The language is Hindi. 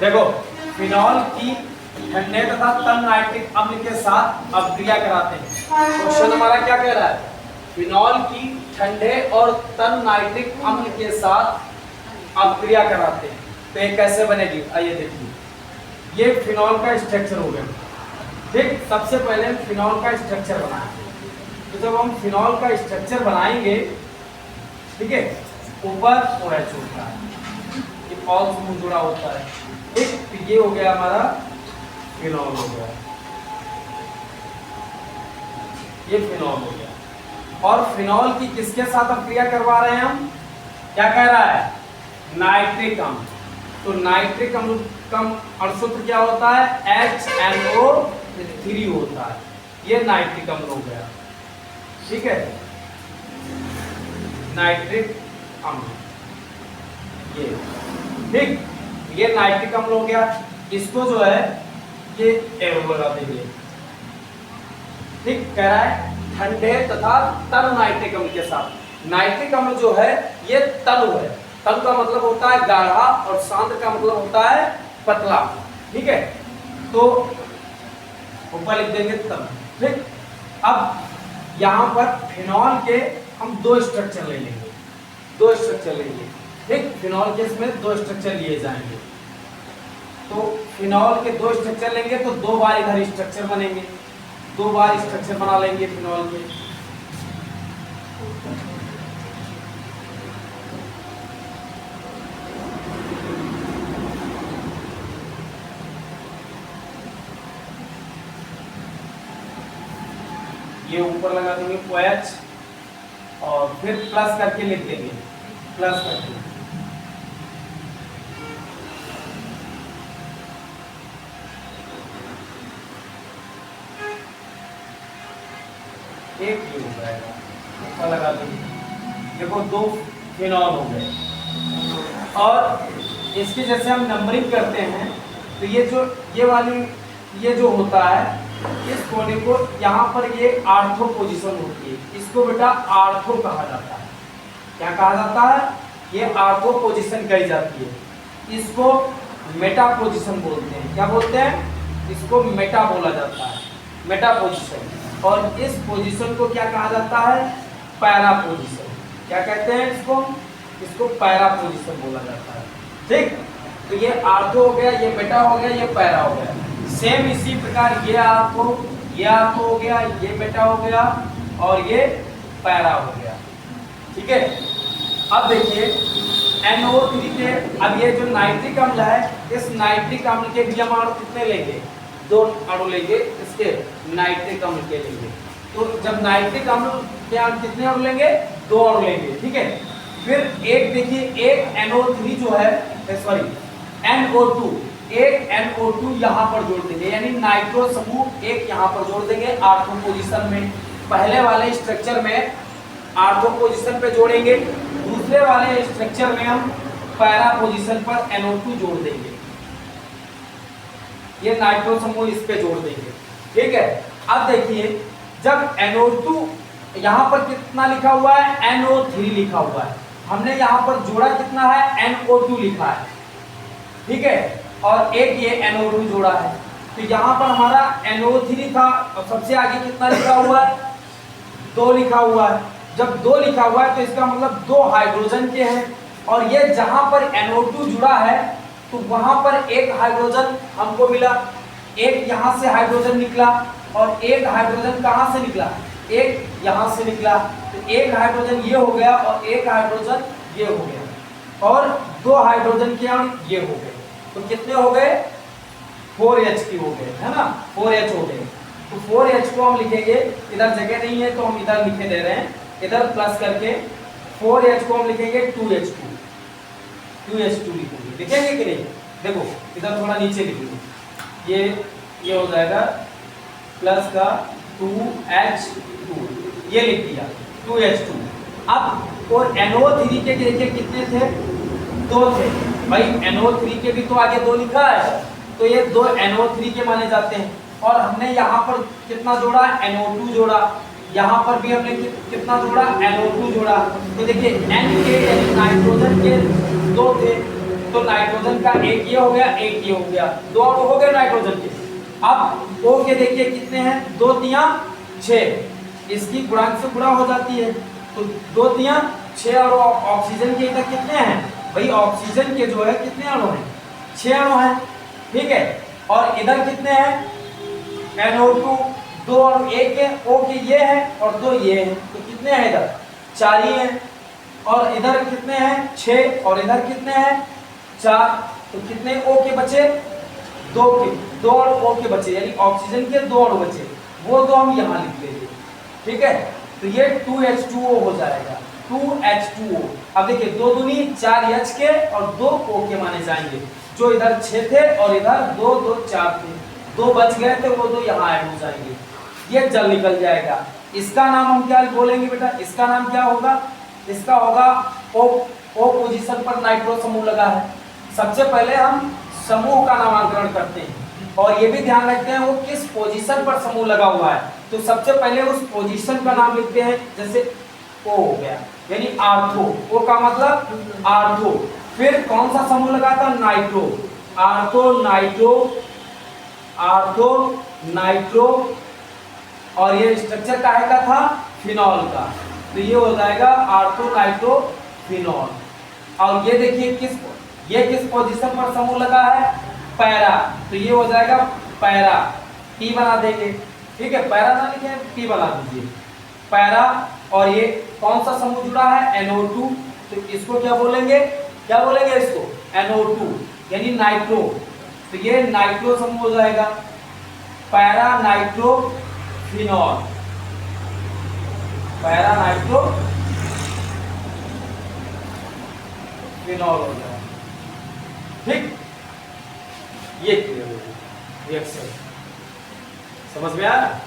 देखो फिनॉल की ठंडे तथा तन नाइट्रिक अम्ल के साथ अपक्रिया कराते हैं। क्वेश्चन हमारा क्या कह रहा है? फिनॉल की ठंडे और तन नाइट्रिक अम्ल के साथ अपक्रिया कराते हैं, तो ये कैसे बनेगी? आइए देखिए, ये फिनॉल का स्ट्रक्चर हो गया। ठीक, सबसे पहले हम फिनॉल का स्ट्रक्चर बनाएंगे। तो जब हम फिनॉल का स्ट्रक्चर बनाएंगे, ठीक है, ऊपर OH होता है, ये ऑल समूह जुड़ा होता है। ठीक, तो ये हो गया हमारा फिनॉल हो गया, ये फिनॉल हो गया। और फिनॉल की किसके साथ अपक्रिया करवा रहे हैं हम? क्या कह रहा है? नाइट्रिक अम्ल। तो नाइट्रिक अम्ल का अणुसूत्र क्या होता है? HNO3 होता है। ये नाइट्रिक अम्ल हो गया, ठीक है, नाइट्रिक अम्ल, ये ठीक, ये नाइट्रिक अम्ल हो गया। इसको जो है ये एरो लगा देंगे। ठीक, कह रहा है ठंडे तथा तन नाइट्रिक अम्ल के साथ। नाइट्रिक अम्ल जो है ये तन है, तन का मतलब होता है गाढ़ा और सांद्र का मतलब होता है पतला। ठीक है, तो ऊपर लिख देंगे तन। ठीक, अब यहाँ पर फिनॉल के हम दो स्ट्रक्चर ले लेंगे, दो स्ट्रक्चर लेंगे। ठीक, फिनॉल के इसमें दो स्ट्रक्चर लिए जाएंगे। तो फिनॉल के दो स्ट्रक्चर लेंगे तो दो बार इधर स्ट्रक्चर बनेंगे, दो बार स्ट्रक्चर बना लेंगे फिनॉल के। ये ऊपर लगा देंगे OH और फिर प्लस करके लिख देंगे, प्लस करके। एक ये हो जाएगा, ऊपर लगा देंगे। देखो दो फिनॉल हो गए। और इसकी जैसे हम नंबरिंग करते हैं तो ये जो ये वाली ये जो होता है, इस कोने को यहाँ पर ये आर्थो पोजीशन होती है, इसको बेटा आर्थो कहा जाता है। क्या कहा जाता है? ये आर्थो पोजीशन कही जाती है। इसको मेटा पोजीशन बोलते हैं। क्या बोलते हैं? इसको मेटा बोला जाता है, मेटा पोजीशन। और इस पोजीशन को क्या कहा जाता है? Para position. क्या कहते हैं इसको? इसको पैरा पोजीशन बोला जाता है। ठीक, तो ये आर्थो हो गया, ये मेटा हो गया, ये पैरा हो गया। सेम इसी प्रकार ये आर्थो हो गया, ये मेटा हो गया और ये पैरा हो गया। ठीक है, अब देखिए NO3 के, अब ये जो नाइट्रिक अम्ल है, इस नाइट्रिक अम्ल के भी हम अणु कितने लेंगे? दो अणु लेंगे, इसके नाइट्रिक अम्ल के लेंगे। तो जब नाइट्रिक अम्ल के हम कितने अणु लेंगे? दो अणु लेंगे। ठीक है, फिर एक देखिए, एक NO3 जो है, सॉरी NO2, एक NO2 यहाँ पर जोड़ देंगे, यानी नाइट्रो समूह एक यहाँ पर जोड़ देंगे आर्थो पोजीशन में। पहले वाले स्ट्रक्चर में आर्थो पोजीशन पे जोड़ेंगे, दूसरे वाले स्ट्रक्चर में हम पैरा पोजीशन पर NO2 जोड़ देंगे। ये नाइट्रो समूह इस पे जोड़ देंगे। ठीक है, अब देखिए जब NO2 यहाँ पर कितना लिखा हुआ है? NO3 लिखा हुआ है। हमने यहाँ पर जोड़ा कितना है? NO2 लिखा है। ठीक है, और एक ये NO2 जोड़ा है। तो यहाँ पर हमारा NO3 था और सबसे आगे कितना लिखा हुआ है? 2 लिखा हुआ है। जब 2 लिखा हुआ है तो इसका मतलब 2 हाइड्रोजन के हैं। और ये जहाँ पर NO2 जुड़ा है तो वहाँ पर एक हाइड्रोजन हमको मिला, एक यहाँ से हाइड्रोजन निकला और एक हाइड्रोजन कहाँ से निकला? एक यहाँ से निकला। तो एक हाइड्रोजन ये हो गया और एक हाइड्रोजन ये हो गया और 2 हाइड्रोजन के अणु ये हो गए। तो कितने हो गए? 4H की हो गए, है ना, 4H हो गए। तो 4H को हम लिखेंगे, इधर जगह नहीं है तो हम इधर लिखे दे रहे हैं, इधर प्लस करके 4H को हम लिखेंगे 2H2 लिखेंगे। लिखेंगे कि नहीं? देखो इधर थोड़ा नीचे लिखेंगे, ये हो जाएगा प्लस का 2H2, ये लिख दिया 2H2। अब और NO3 के देखिए कितने थे? 2 थे भाई। NO3 के भी तो आगे 2 लिखा है, तो ये 2 NO3 के माने जाते हैं। और हमने यहाँ पर कितना जोड़ा? NO2 जोड़ा। यहाँ पर भी हमने कितना जोड़ा? NO2 जोड़ा। तो देखिए N के यानी नाइट्रोजन के 2 थे, तो नाइट्रोजन का एक ये हो गया, एक ये हो गया, दो अणु हो गए नाइट्रोजन के। अब O के देखिए कितने हैं, 2 3 6, इसकी गुणांक से गुणा हो जाती है, तो 2 3 6। और ऑक्सीजन के इधर कितने हैं भाई, ऑक्सीजन के जो है कितने अणु हैं, 6 अणु हैं, ठीक है। और इधर कितने हैं, NO2 2 और 1 है, O के ये है और 2 ये है, तो कितने हैं इधर, 4 ही हैं। और इधर कितने हैं, 6, और इधर कितने हैं, 4, तो कितने O के बचे, 2 के, 2 और O के बचे, यानी ऑक्सीजन के 2 अणु बचे, वो 2 हम यहाँ लिख लेंगे, ठीक है। तो ये 2H2O हो जाएगा, 2H2O। अब देखिए 2 दूनी 4 H के और 2 O के माने जाएंगे, जो इधर 6 थे और इधर 2 2 4 थे, 2 बच गए थे, वो 2 यहाँ ऐड हो जाएंगे, ये जल निकल जाएगा। इसका नाम हम क्या बोलेंगे बेटा, इसका नाम क्या होगा, इसका होगा O पोजीशन पर नाइट्रो समूह लगा है। सबसे पहले हम समूह का नामांकन करते हैं और ये भी ध्यान रखते हैं वो किस पोजीशन पर समूह लगा हुआ है, तो सबसे पहले उस पोजीशन का नाम लिखते हैं, जैसे O हो गया यानी आर्थो, O का मतलब आर्थो। फिर कौन सा समूह लगा था, nitro, ortho nitro, ortho nitro. और ये स्ट्रक्चर काहे का था, फिनॉल का, तो ये हो जाएगा आर्थो नाइट्रो फिनॉल। और ये देखिए ये किस पोजीशन पर समूह लगा है, पैरा, तो ये हो जाएगा पैरा, P बना देंगे, ठीक है, पैरा ना लिखे P बना दीजिए, पैरा। और ये कौन सा समूह जुड़ा है, NO2, तो इसको क्या बोलेंगे, क्या बोलेंगे इसको, NO2 यानी नाइट्रो, तो ये नाइट्रो समूह हो जाएगा, para nitro phenol, para nitro phenol हो जाएगा, ठीक। ये क्लियर हो गया रिएक्शन, समझ में आया।